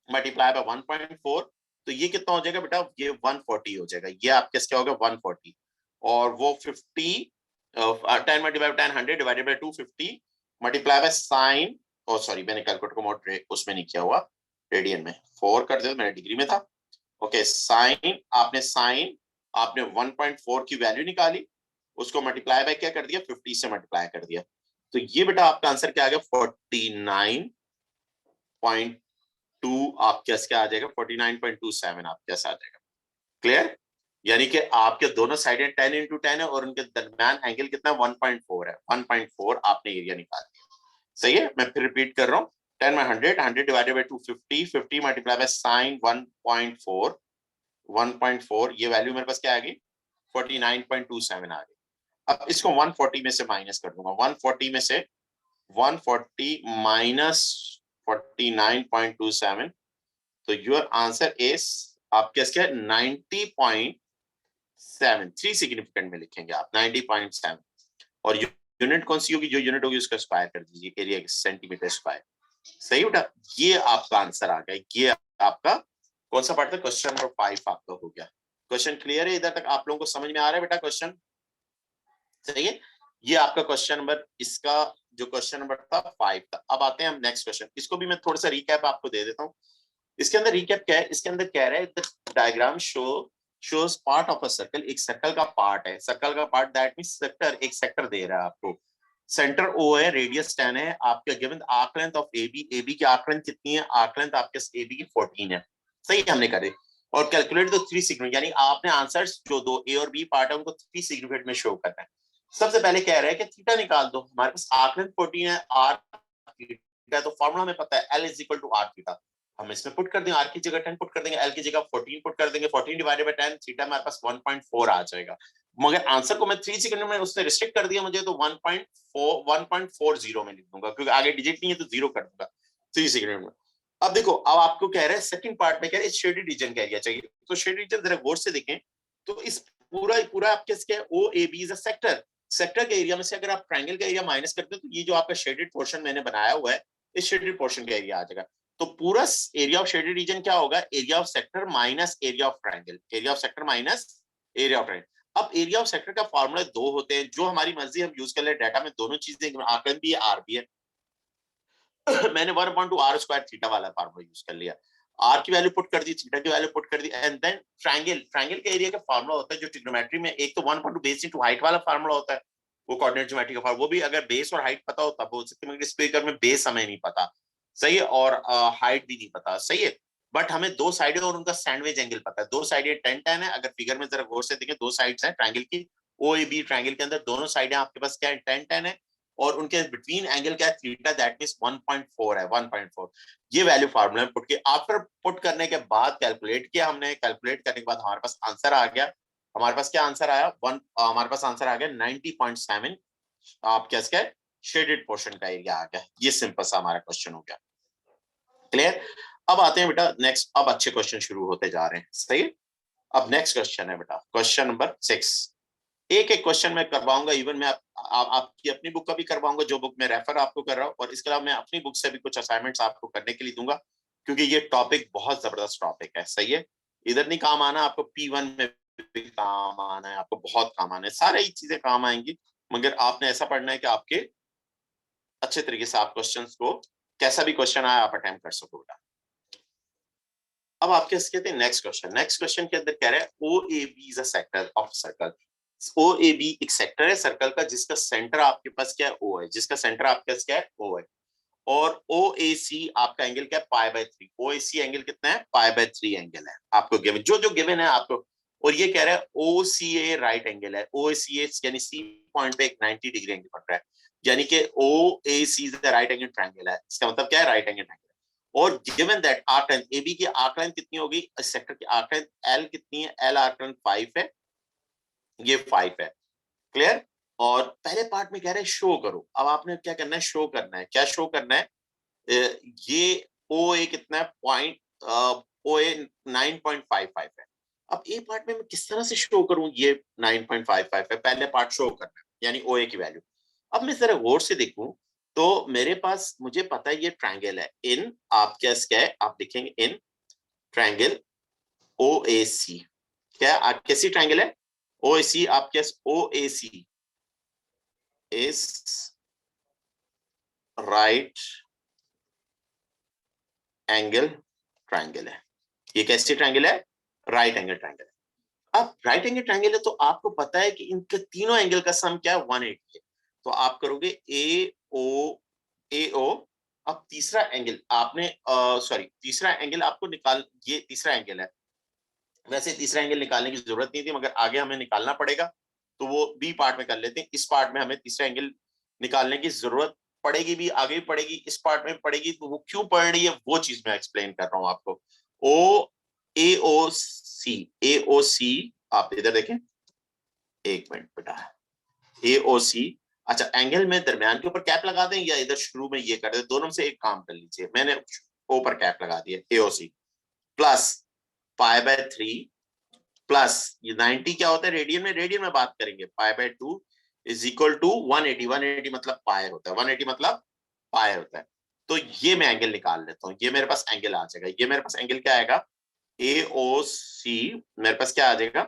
मल्टीप्लाई बाय 1.4, तो ये कितना हो जाएगा बेटा, ये 140 हो जाएगा। ये आपके क्या होगा 140, और वो 50 10 multiply by 10 100 divided by 250 multiply by sine, oh sorry मैंने कैलकुलेटर को मोड उसमें नहीं किया हुआ, रेडियन में 4 कर दिया, मैंने डिग्री में था। ओके, साइन आपने 1.4 की वैल्यू निकाली, उसको मल्टीप्लाई बाय क्या कर दिया 50 से मल्टीप्लाई कर दिया, तो ये बेटा आपका आंसर क्या आ गया 49.2 आपके क्या आ जाएगा 49.27 आपके आ जाएगा। क्लियर, यानी कि आपके दोनों साइडें 10 into 10 है और उनके दरमियान एंगल कितना 1.4 है, 1.4 आपने एरिया निकाल दिया। सही है, मैं फिर रिपीट कर रहा हूँ, 10 में 100 100 divided by 250 50 multiply by sign 1.4 ये वैल्यू मेरे पास क्या आ गई 49.27 आ गई। अब इसको 140 में से माइनस कर दूंगा, 140 में से 140 माइनस 49.27, तो योर आंसर इज आपके 90.7, 3 सिग्निफिकेंट में लिखेंगे आप 90.7, और यूनिट कौन सी होगी, जो यूनिट होगी उसका स्क्वायर कर दीजिए, एरिया सेंटीमीटर स्क्वायर। सही बेटा, ये आपका आंसर आ गया। ये आपका कौन सा पार्ट था, क्वेश्चन नंबर 5 आपका हो गया। क्वेश्चन क्लियर है, इधर तक आप लोगों को समझ में आ रहा है बेटा क्वेश्चन, सही है। ये आपका क्वेश्चन नंबर, इसका जो क्वेश्चन नंबर था 5 था। अब आते हैं हम नेक्स्ट क्वेश्चन, इसको भी मैं थोड़ा सा रिकैप आपको दे देता हूँ। इसके अंदर रिकैप क्या है, इसके अंदर कह रहा है the diagram shows part of a circle, एक सर्कल का पार्ट है, सर्कल का पार्ट दैट मींस सेक्टर, एक सेक्टर दे रहा है आपको, सेंटर ओ है, रेडियस 10 है, आपके given arc length of AB, AB की आर्क लेंथ कितनी है, आर्क लेंथ आपके एबी की 14 है, सही है हमने करे, और कैलकुलेट द 3 सिग्निफिकेंट, यानी आपने आंसर्स जो दो ए और बी पार्ट है उनको 3 सिग्निफिकेंट में शो करना है। सबसे पहले कह रहा है कि थीटा निकाल दो, हमारे पास आर्क लेंथ 14 है, आर थीटा, तो फॉर्मूला हमें पता है L is equal to are theta, हम इसमें पुट कर देंगे, आर की जगह 10 पुट कर देंगे, एल की जगह 14 पुट कर देंगे, 14 डिवाइडेड बाय 10, थीटा हमारे पास 1.4 आ जाएगा। मगर आंसर को मैं 3 सेकंड में उसने रिस्ट्रिक्ट कर दिया मुझे, तो 1.40 में लिख दूंगा, क्योंकि आगे डिजिट नहीं है तो 0 कर दूंगा 3 सेकंड में। अब देखो, अब आपको कह रहे हैं सेकंड पार्ट में कह रहे हैं शेडेड रीजन का एरिया चाहिए, तो शेडेड रीजन जरा गौर से देखें, तो इस पूरा आपके क्या है, O A B is a sector, sector के एरिया में से अगर आप ट्रायंगल का एरिया माइनस करते हो तो ये जो आपका शेडेड पोर्शन मैंने बनाया हुआ है, इस शेडेड पोर्शन का एरिया आ जाएगा। तो पूरा एरिया ऑफ शेडेड रीजन क्या होगा, area of sector minus area of triangle, area of sector minus area of triangle. अब एरिया ऑफ सेक्टर का फॉर्मूला 2 होते हैं, जो हमारी मर्जी हम यूज कर ले, डाटा में दोनों चीजें आकलन भी है, आर भी है। मैंने 1/r² थीटा वाला फार्मूला यूज कर लिया, आर की वैल्यू पुट कर दी, थीटा की वैल्यू पुट कर दी, एंड देन ट्रायंगल के एरिया का फार्मूला होता है जो ट्रिग्नोमेट्री में, एक तो 1/2 बेस इनटू हाइट वाला फार्मूला होता है, वो कोऑर्डिनेट ज्योमेट्री का फार्मूला, वो भी अगर बेस और हाइट पता हो तब हो सकती है, मगर स्पीकर में बेस हमें नहीं पता, सही है, और हाइट भी नहीं पता, सही है। बट हमें दो साइडें और उनका सैंडविच एंगल पता है, दो साइडें 10-10 है, अगर फिगर में जरा गौर से देखें, दो साइड्स हैं ट्रायंगल की, ओ ए बी ट्रायंगल के अंदर दोनों साइडें आपके पास क्या है 10-10 है, और उनके बिटवीन एंगल क्या है थीटा, दैट मींस 1.4 है, 1.4। ये वैल्यू फार्मूला में पुट के, आफ्टर पुट करने के बाद कैलकुलेट किया हमने, कैलकुलेट करने के बाद हमारे पास आंसर आ गया, हमारे पास क्या आंसर आया, हमारे पास आंसर आ गया 90.7, आप क्या इसका शेडेड पोर्शन का एरिया आ गया। ये सिंपल सा हमारा क्वेश्चन हो गया, क्लियर। अब आते हैं बेटा नेक्स्ट, अब अच्छे क्वेश्चन शुरू होते जा रहे हैं, सही। अब नेक्स्ट क्वेश्चन है बेटा क्वेश्चन नंबर 6, एक एक क्वेश्चन मैं करवाऊंगा, इवन मैं आपकी अपनी बुक का भी करवाऊंगा, जो बुक मैं रेफर आपको कर रहा हूँ, और इसके अलावा मैं अपनी बुक से भी कुछ असाइनमेंट्स आपको करने के लिए दूंगा, क्योंकि ये टॉपिक बहुत जबरदस्त टॉपिक है, सही है। इधर नहीं काम आना, आपको P1 में भी काम आना है, आपको बहुत काम आना है, सारी चीजें काम आएंगी, मगर आपने ऐसा पढ़ना है कि आपके अच्छे तरीके से आप क्वेश्चंस को, कैसा भी क्वेश्चन आया आप अटेम्प्ट कर सकोगे। अब आपके कहते हैं नेक्स्ट क्वेश्चन के अंदर कह रहे हैं O A B is a sector of circle, O A B एक सेक्टर है सर्कल का, जिसका सेंटर आपके पास क्या है ओ है, जिसका सेंटर आपके पास क्या है ओ है, और ओ ए सी आपका एंगल क्या है π/3, ओ ए सी एंगल कितना है π/3 एंगल है आपको गिवन, जो गिवन है आपको, और ये कह रहा है ओ सी ए राइट एंगल है, ओ ए सी ए यानी सी पॉइंट पे एक 90 डिग्री एंगल पड़ रहा है, यानी कि O A C is the right angle triangle है, इसका मतलब क्या है राइट एंगल ट्रायंगल, और given that arc length AB की आर्क लेंथ कितनी होगी, इस सेक्टर की आर्क लेंथ एल कितनी है, एल आर्क लेंथ 5 है, ये 5 है, क्लियर। और पहले पार्ट में कह रहे हैं शो करो। अब आपने क्या करना है, शो करना है। क्या शो करना है? ये ओ ए कितना है, पॉइंट ओ ए 9.55 है। अब ए पार्ट में मैं किस तरह से शो करूं ये 9.55 है, पहले पार्ट शो करना है, यानी ओ ए की वैल्यू। अब मैं जरा गौर से देखूं तो मेरे पास, मुझे पता है ये ट्रायंगल है, इन आप क्या है, आप लिखेंगे इन ट्रायंगल ओ ए सी। क्या आप कैसी ट्रायंगल है? ओ ए सी। आप क्या, ओ A C is right angle triangle है। ये कैसी ट्रायंगल है? राइट एंगल ट्रायंगल है। अब राइट एंगल ट्रायंगल है तो आपको पता है कि इनके तीनों एंगल का सम क्या है, 180 है। तो आप करोगे ए ओ। अब तीसरा एंगल आपने, सॉरी, तीसरा एंगल आपको निकाल, ये तीसरा एंगल है। वैसे तीसरा एंगल निकालने की जरूरत नहीं थी, मगर आगे हमें निकालना पड़ेगा, तो वो बी पार्ट में कर लेते हैं। इस पार्ट में हमें तीसरा एंगल निकालने की जरूरत पड़ेगी, भी आगे भी पड़ेगी, इस पार्ट में पड़ेगी। तो वो क्यों पड़ रही है, वो चीज मैं एक्सप्लेन कर रहा हूं आपको। ओ ए ओ सी, आप इधर देखें, एक मिनट बेटा, ए ओ सी। अच्छा, एंगल में दरमियान के ऊपर कैप लगा दें या इधर शुरू में ये कर दें, दोनों में से एक काम कर लीजिए। मैंने ओ पर कैप लगा दिया, ए ओ सी प्लस π/3 प्लस ये 90 क्या होता है रेडियन में, रेडियन में बात करेंगे, π/2 इज इक्वल टू 180। 180 मतलब पाए होता है, 180 मतलब पाए होता है। तो ये मैं एंगल निकाल लेता हूँ, ये मेरे पास एंगल आ जाएगा। ये मेरे पास एंगल क्या आएगा, ए ओ सी, मेरे पास क्या आ जाएगा,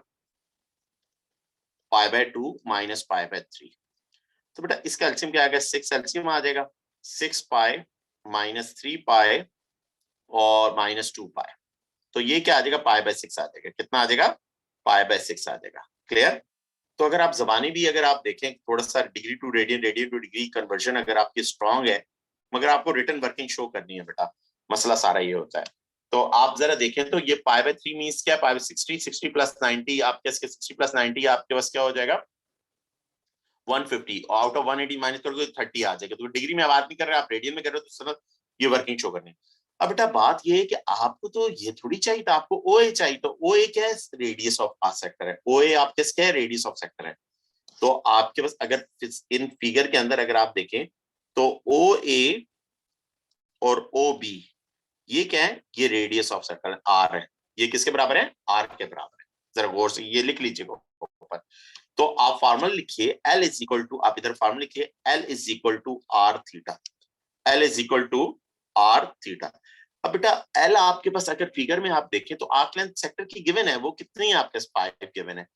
π/2 माइनस π/3। तो बेटा इसका एलसीएम क्या आएगा, 6 एलसीएम आ जाएगा, 6 पाई माइनस 3 पाई और माइनस 2 पाई। तो ये क्या आ जाएगा, π/6 आ जाएगा। कितना आ जाएगा, π/6 आ जाएगा। क्लियर? तो अगर आप जबानी भी अगर आप देखें थोड़ा सा, degree to radian, radian to degree conversion अगर आपकी स्ट्रांग है, मगर आपको रिटर्न वर्किंग शो करनी है बेटा, मसला सारा ये होता है। तो आप जरा देखें तो ये π/3 मींस क्या, π/60, 60 प्लस 90, आपके 60 प्लस 90 आपके पास क्या हो जाएगा, 150। आउट ऑफ 180 माइनस करोगे 30 आ जाएगा। तो डिग्री में आप बात नहीं कर रहे, आप रेडियन में कर रहे हो, तो सर ये वर्किंग शो करनी है। अब बेटा बात ये है कि आपको तो ये थोड़ी चाहिए था, आपको ओ ए चाहिए। तो ओ ए क्या है, रेडियस ऑफ पाथ सेक्टर है। ओ ए आपके क्या है, रेडियस ऑफ सेक्टर है। तो आपके पास अगर इन फिगर के अंदर अगर आप देखें तो ओ ए और ओ बी ये क्या है, ये रेडियस ऑफ सर्कल आर है। ये किसके बराबर है, आर के बराबर है। जरा गौर से ये लिख लीजिएगा ऊपर। तो आप फार्मूला लिखिए, एल इज इक्वल टू, आप इधर फार्मूला लिखिए, L is equal to are theta. L is equal to are theta. अब बेटा एल आपके पास अगर फिगर में आप देखें तो आर्क लेंथ सेक्टर की गिवन है, वो कितनी है आपके पास, 5 गिवन है।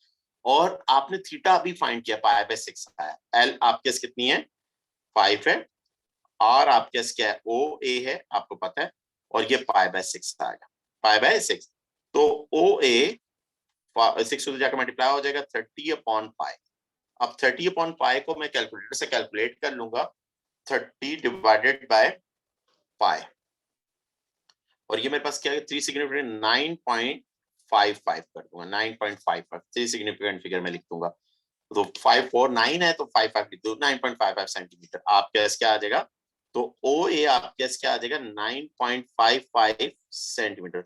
और आपने थीटा अभी फाइंड किया, π/6 आया। एल आपके पास कितनी है, 5 है। आर आपके पास क्या है, ओ ए है, आपको पता है। और ये π/6 आएगा, π/6। तो ओ ए 6 से जाकर मल्टीप्लाई हो जाएगा 30/π। अब 30/π को मैं कैलकुलेटर से कैलकुलेट कर लूंगा, 30 डिवाइडेड बाय पाई। और ये मेरे पास क्या है, 3 सिग्निफिकेंट 9.55 कर दूंगा, 9.55 3 सिग्निफिकेंट फिगर में लिख दूंगा। तो 549 है तो 55 लिख दो, 9.55 सेंटीमीटर आपके पास क्या आ जाएगा। तो ओ ए आपके पास क्या आ जाएगा, 9.55 सेंटीमीटर।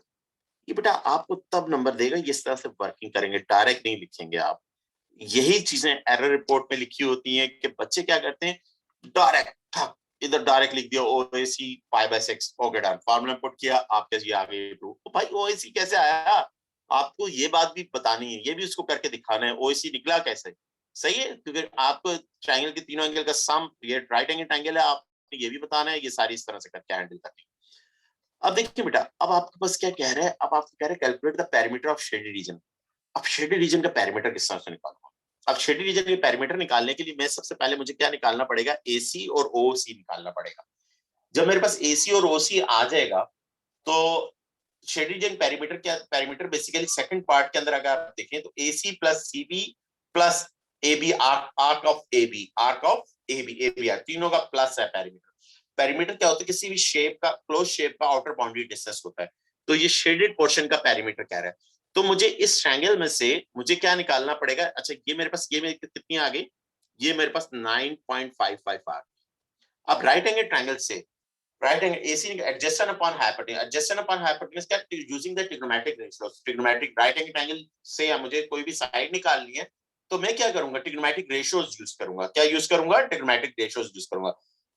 ये बेटा आपको तब नंबर देगा इस तरह से वर्किंग करेंगे, डायरेक्ट नहीं लिखेंगे आप। यही चीजें एरर रिपोर्ट में लिखी होती हैं कि बच्चे क्या करते हैं, डायरेक्ट इधर डायरेक्ट लिख दिया ओएसी π/6, ओके डन, फार्मूला पुट किया, आपके ये आ गए प्रूफ। तो भाई ओएसी कैसे आया, आपको ये बात भी बतानी है, ये भी उसको करके दिखाना है, ओएसी निकला कैसे। सही है, क्योंकि आपको ट्रायंगल के तीनों एंगल का सम, ये राइट एंगल ट्रायंगल है, आपको ये भी बताना है, ये सारी इस तरह से करके हैंडल करनी है। अब देखिए बेटा, अब आपके पास क्या कह रहा है, अब आपको कह रहे हैं calculate the perimeter of shaded region. अब शेडेड रीजन का पेरीमीटर किस तरह से निकालूंगा। अब शेडेड रीजन के पेरीमीटर निकालने के लिए मैं सबसे पहले मुझे क्या निकालना पड़ेगा, एसी और ओसी निकालना पड़ेगा। जब मेरे पास एसी और ओसी आ जाएगा तो शेडेड रीजन पेरीमीटर क्या, पेरीमीटर बेसिकली सेकंड पार्ट के अंदर अगर आप देखें तो AC plus CB plus AB, arc of AB, arc of AB, ABR तीनों का प्लस है पेरीमीटर। पेरीमीटर क्या होता है, किसी भी शेप का, क्लोज शेप का आउटर बाउंड्री डिस्टेंस होता है। तो ये शेडेड पोर्शन का पेरीमीटर कह रहा है। तो मुझे इस ट्रायंगल में से मुझे क्या निकालना पड़ेगा, अच्छा ये मेरे पास, ये मेरे कितनी आ गई, ये मेरे पास 9.55 आ गई। अब राइट एंगल ट्रायंगल से, right angle AC adjusted upon hypotenuse, adjusted upon hypotenuse क्या, using the trigonometric ratio, trigonometric right angle triangle से मुझे कोई भी साइड निकालनी है तो मैं क्या करूंगा, ट्रिग्नोमेट्रिक रेशियोज यूज करूंगा। क्या यूज करूंगा, ट्रिग्नोमेट्रिक रेशियोज यूज करूंगा।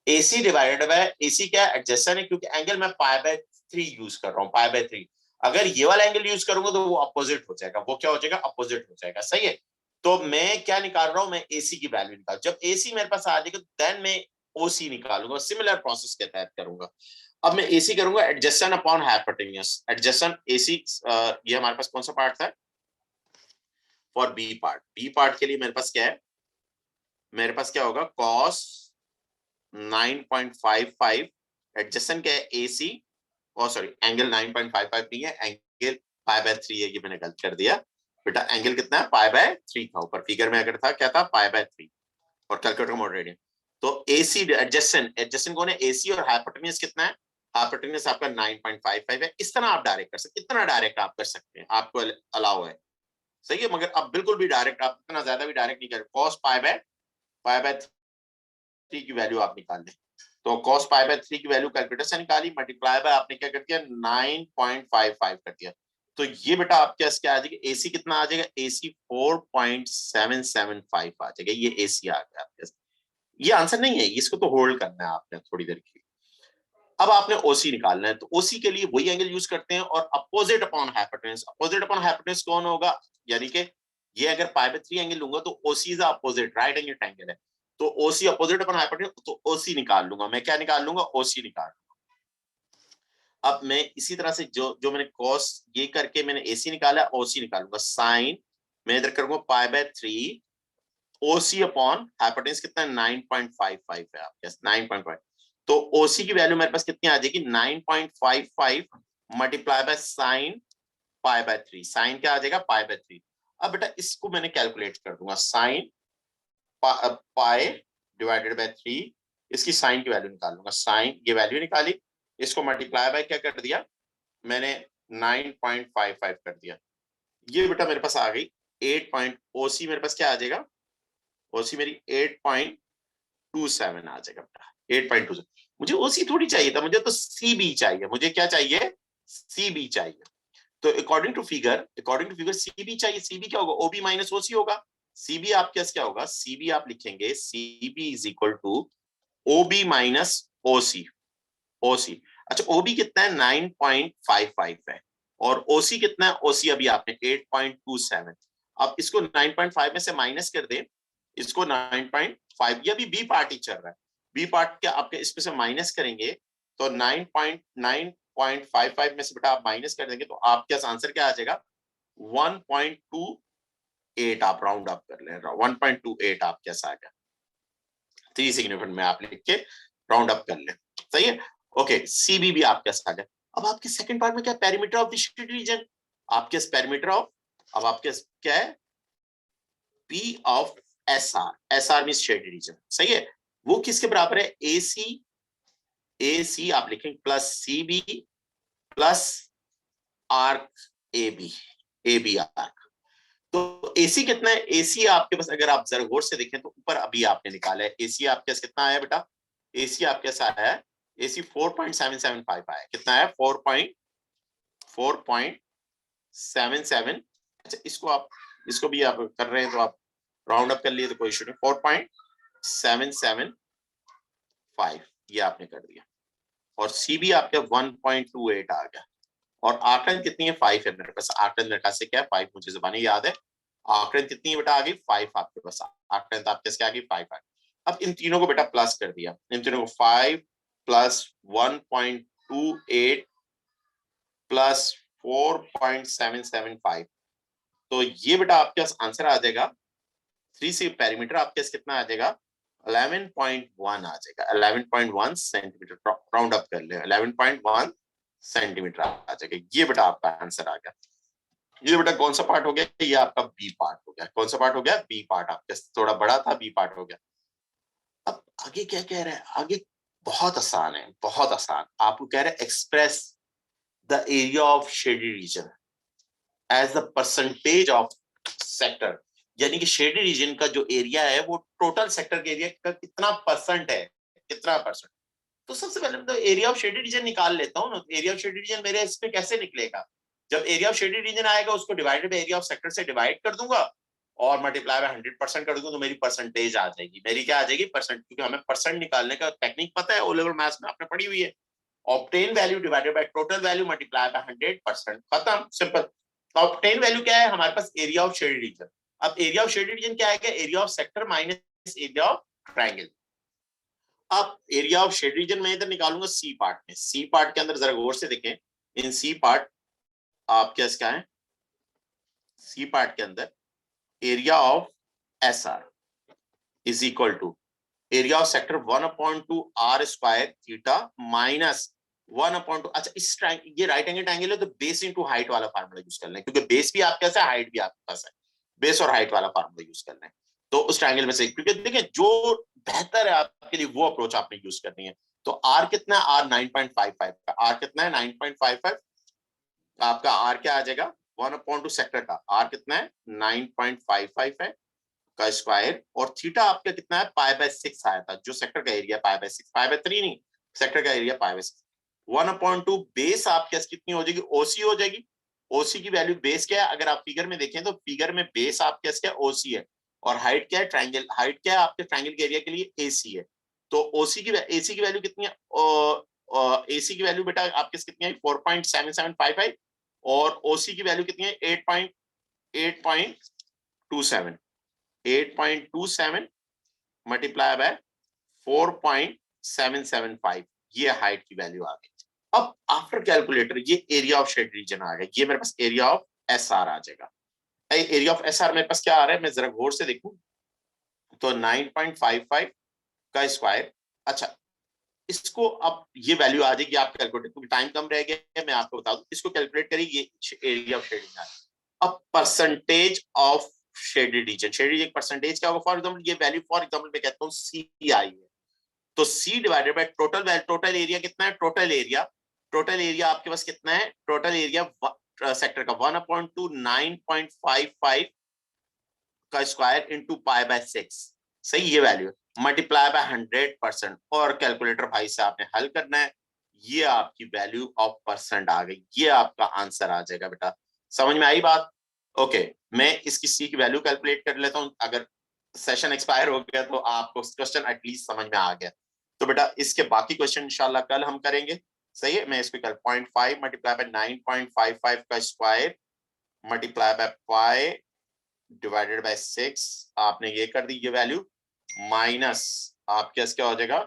AC डिवाइडेड बाय AC क्या एडजेसेंट है, क्योंकि एंगल मैं π/3 यूज कर रहा हूँ, π/3। अगर ये वाला एंगल यूज करूंगा तो वो अपोजिट हो जाएगा, वो क्या हो जाएगा, अपोजिट हो जाएगा, सही है। तो मैं क्या निकाल रहा हूं, मैं AC की वैल्यू निकाल, जब AC मेरे पास आ जाएगा देन मैं OC निकालूंगा, सिमिलर प्रोसेस के तहत करूंगा। अब मैं AC करूंगा adjacent upon hypotenuse, adjacent AC, ये हमारे पास कौन सा पार्ट था, for B part. B part के लिए मेरे पास क्या है, मेरे पास क्या होगा, cos 9.55 एडजेसेंट क्या है AC, और सॉरी एंगल 9.55 नहीं है, एंगल π/3 है, ये मैंने गलत कर दिया बेटा। एंगल कितना है, π/3 था, ऊपर फिगर में अगर था क्या था, π/3, और कैलकुलेटर का मोड रेडियन। तो AC एडजेसेंट, एडजेसेंट कौन है, AC, और हाइपोटेन्यूज कितना है, हाइपोटेन्यूज आपका 9.55 है। इस तरह आप डायरेक्ट कर सकते, इतना डायरेक्ट आप कर सकते हैं, आपको अलाउ है, सही है। मगर अब बिल्कुल भी डायरेक्ट, आप इतना ज्यादा भी डायरेक्ट नहीं कर, cos π/3 की वैल्यू आप निकाल लें। तो cos π/3 की वैल्यू कैलकुलेटर से निकाली, मल्टीप्लाई बाय आपने क्या कर दिया, 9.55 कर दिया। तो ये बेटा आपके पास क्या आ जाएगा, AC कितना आ जाएगा, AC 4.775 आ जाएगा, ये AC आ गया आपके पास। ये आंसर नहीं है, इसको तो होल्ड करना है आपने थोड़ी देर के लिए। अब आपने OC निकालना है, तो OC के लिए वही एंगल यूज करते हैं, और opposite upon hypotenuse. Opposite upon hypotenuse कौन होगा, यानी कि ये अगर π/3 एंगल लूंगा तो OC is opposite, right angle triangle है, तो OC अपोजिट अपॉन हाइपोटेन्यूज, तो OC निकाल लूंगा मैं। क्या निकाल लूंगा, OC निकाल लूंगा। अब मैं इसी तरह से जो जो मैंने cos ये करके मैंने AC निकाला, OC निकालूंगा। साइन मैं इधर करूंगा π/3, OC अपॉन हाइपोटेन्यूज कितना है, 9.55 है आपके पास, 9.5। तो OC की वैल्यू मेरे पास कितनी आ जाएगी, 9.55 मल्टीप्लाई बाय साइन π/3, साइन क्या आ जाएगा, π/3। अब बेटा इसको मैंने कैलकुलेट कर दूंगा, साइन पाई डिवाइडेड बाय 3, इसकी साइन की वैल्यू निकाल लूंगा। साइन ये वैल्यू निकाली, इसको मल्टीप्लाई बाय क्या कर दिया मैंने, 9.55 कर दिया। ये बेटा मेरे पास आ गई 8 OC मेरे पास क्या आ जाएगा, OC मेरी 8.27 आ जाएगा बेटा, 8.27। मुझे OC थोड़ी चाहिए था, मुझे तो CB चाहिए। मुझे क्या चाहिए, CB चाहिए। तो अकॉर्डिंग टू फिगर CB चाहिए। CB क्या होगा, OB माइनस OC होगा। CB आपके पास क्या होगा, CB आप लिखेंगे CB is equal to OB minus OC। अच्छा OB कितना है, 9.55 है, और OC कितना है, OC अभी आपने 8.27। अब इसको 9.5 में से माइनस कर दे, इसको 9.5, ये अभी बी पार्ट ही चल रहा है, बी पार्ट क्या आपके इसमें से माइनस करेंगे तो 9.55 में से बेटा आप माइनस कर देंगे तो आपके पास आंसर क्या आ जाएगा, 1.28। आप राउंड अप कर लें, 1.28 आपके पास आ गया, 3 सिग्निफिकेंट में आप लिख के राउंड अप कर लें, सही है। ओके, CB भी आपके पास आ गया। अब आपके सेकंड पार्ट में क्या, perimeter of the shaded region. आपके पास पेरीमीटर ऑफ, अब आपके पास क्या है, P of SR, SR means shaded region, सही है। वो किसके बराबर है, AC आप लिखेंगे plus CB plus arc AB arc. तो AC कितना है, AC आपके पास अगर आप जरा गौर से देखें तो ऊपर अभी आपने निकाला है, AC आपके पास कितना आया बेटा, AC आपके पास आया है, AC 4.775 आया, कितना है, 4.775। अच्छा इसको भी आप कर रहे हैं तो आप राउंड अप कर लिए तो कोई इशू नहीं, 4.775 ये आपने कर दिया, और CB आपके 1.28 आ गया, और आकलन कितनी है, 5 है मेरे पास। आकलन मेरे पास से क्या है, 5, मुझे जुबानी याद है। आकलन कितनी है बेटा, आ गई 5 आपके पास, आकलन तो आपके पास क्या आ गई, 5 आ गई। अब इन तीनों को बेटा प्लस कर दिया, इन तीनों को 5 प्लस 1.28 प्लस 4.775, तो ये बेटा आपके पास आंसर आ जाएगा 3 से पेरीमीटर आपके पास कितना आ जाएगा, 11.1 आ जाएगा, 11.1 सेंटीमीटर, राउंड अप कर ले, 11.1 सेंटीमीटर आ जाएगा। ये बेटा आपका आंसर आ गया। ये बेटा कौन सा पार्ट हो गया, ये आपका बी पार्ट हो गया। कौन सा पार्ट हो गया, बी पार्ट, आपके थोड़ा बड़ा था, बी पार्ट हो गया। अब आगे क्या कह रहा है, आगे बहुत आसान है, बहुत आसान। आपको कह रहा है express the area of shaded region as the percentage of sector, यानी कि शेडेड रीजन का जो एरिया है वो टोटल सेक्टर के एरिया का कितना परसेंट है, कितना परसेंट। तो सबसे पहले तो एरिया ऑफ शेडेड रीजन निकाल लेता हूँ ना। एरिया ऑफ शेडेड रीजन मेरे इसमें कैसे निकलेगा, जब एरिया ऑफ शेडेड रीजन आएगा उसको divided by area of sector से डिवाइड कर दूंगा, और मल्टीप्लाई बाय 100% कर दूं तो मेरी परसेंटेज आ जाएगी। मेरी क्या आ जाएगी? परसेंट, क्योंकि हमें परसेंट निकालने का टेक्निक पता है, ओ लेवल मैथ्स में आपने पढ़ी हुई है। Obtain value divided by total value multiply by 100%, खत्म, सिंपल। ऑब्टेन वैल्यू क्या है हमारे पास? Area of shaded region. अब एरिया ऑफ शेडेड रीजन क्या है? Area of sector minus area of triangle. अब एरिया ऑफ शेड रीजन में इधर निकालूंगा सी पार्ट में। सी पार्ट के अंदर जरा गौर से देखें, इन सी पार्ट आपके इसका है, सी पार्ट के अंदर area of S R is equal to area of sector 1/2 are square theta minus 1/2। अच्छा, इस ये राइट एंगल ट्रायंगल है तो बेस इनटू हाइट वाला फार्मूला यूज कर लें, क्योंकि बेस भी आपके पास है, हाइट भी आपके पास है। बेस और हाइट वाला फार्मूला यूज कर लें तो उस ट्रायंगल में से, क्योंकि देखिए जो बेहतर है आपके लिए वो अप्रोच आपने यूज करनी है। तो आर कितना है? आर 9.55 का। आर कितना है? 9.55। आपका आर क्या आ जाएगा? 1/2 सेक्टर का आर कितना है? 9.55 है का स्क्वायर, और थीटा आपका कितना है? π/6 आया था। जो सेक्टर का एरिया π/6, π/3 नहीं, सेक्टर का एरिया π/6। 1/2 बेस आपके कितनी हो जाएगी? ओसी हो जाएगी। ओसी की वैल्यू, बेस क्या है अगर आप फिगर में देखें तो फिगर में बेस आपके क्या? ओसी है। और हाइट क्या है? ट्रायंगल, हाइट क्या है आपके ट्रायंगल के एरिया के लिए? एसी है। तो ओसी की, एसी की वैल्यू कितनी है? एसी की वैल्यू बेटा आपके कितनी है? 4.7755। और ओसी की वैल्यू कितनी है? 8.27 मल्टीप्लाई बाय 4.775, ये हाइट की वैल्यू आ गई। अब आफ्टर कैलकुलेटर ये एरिया ऑफ शेड रीजन आ गया, ये मेरे पास एरिया ऑफ एस आर आ जाएगा। एरिया ऑफ एस आर मेरे पास क्या आ रहा है? मैं जरा गौर से देखूं तो 9.55 का स्क्वायर। अच्छा, इसको अब ये वैल्यू आ जाएगी आप कैलकुलेट, क्योंकि टाइम कम रह गया, मैं आपको बता दूं, इसको कैलकुलेट करिए, ये एरिया ऑफ शेडिंग आ रहा है। अब percentage of shaded region, shaded region percentage क्या होगा? फॉर एग्जांपल ये वैल्यू फॉर एग्जांपल मैं कहता हूं सी आई है, तो C divided by total value, total area कितना है? टोटल एरिया आपके पास कितना है? टोटल एरिया सेक्टर का 1/2 9.55 का स्क्वायर इनटू π/6, सही, ये वैल्यू मल्टीप्लाई बाय 100%। और कैलकुलेटर भाई से आपने हल करना है, ये आपकी वैल्यू ऑफ परसेंट आ गई, ये आपका आंसर आ जाएगा बेटा। समझ में आई बात? ओके, मैं इसकी सी की वैल्यू कैलकुलेट कर लेता हूं, अगर सेशन एक्सपायर हो गया तो आपको क्वेश्चन एटलीस्ट समझ में आ गया। तो बेटा इसके बाकी क्वेश्चन इंशाल्लाह कल हम करेंगे, सही है। मैं इसको कल 0.5 मल्टीप्लाई बाय 9.55 का square multiply by pi divided by 6, आपने ये कर दी ये वैल्यू, माइनस आपके क्या हो जाएगा?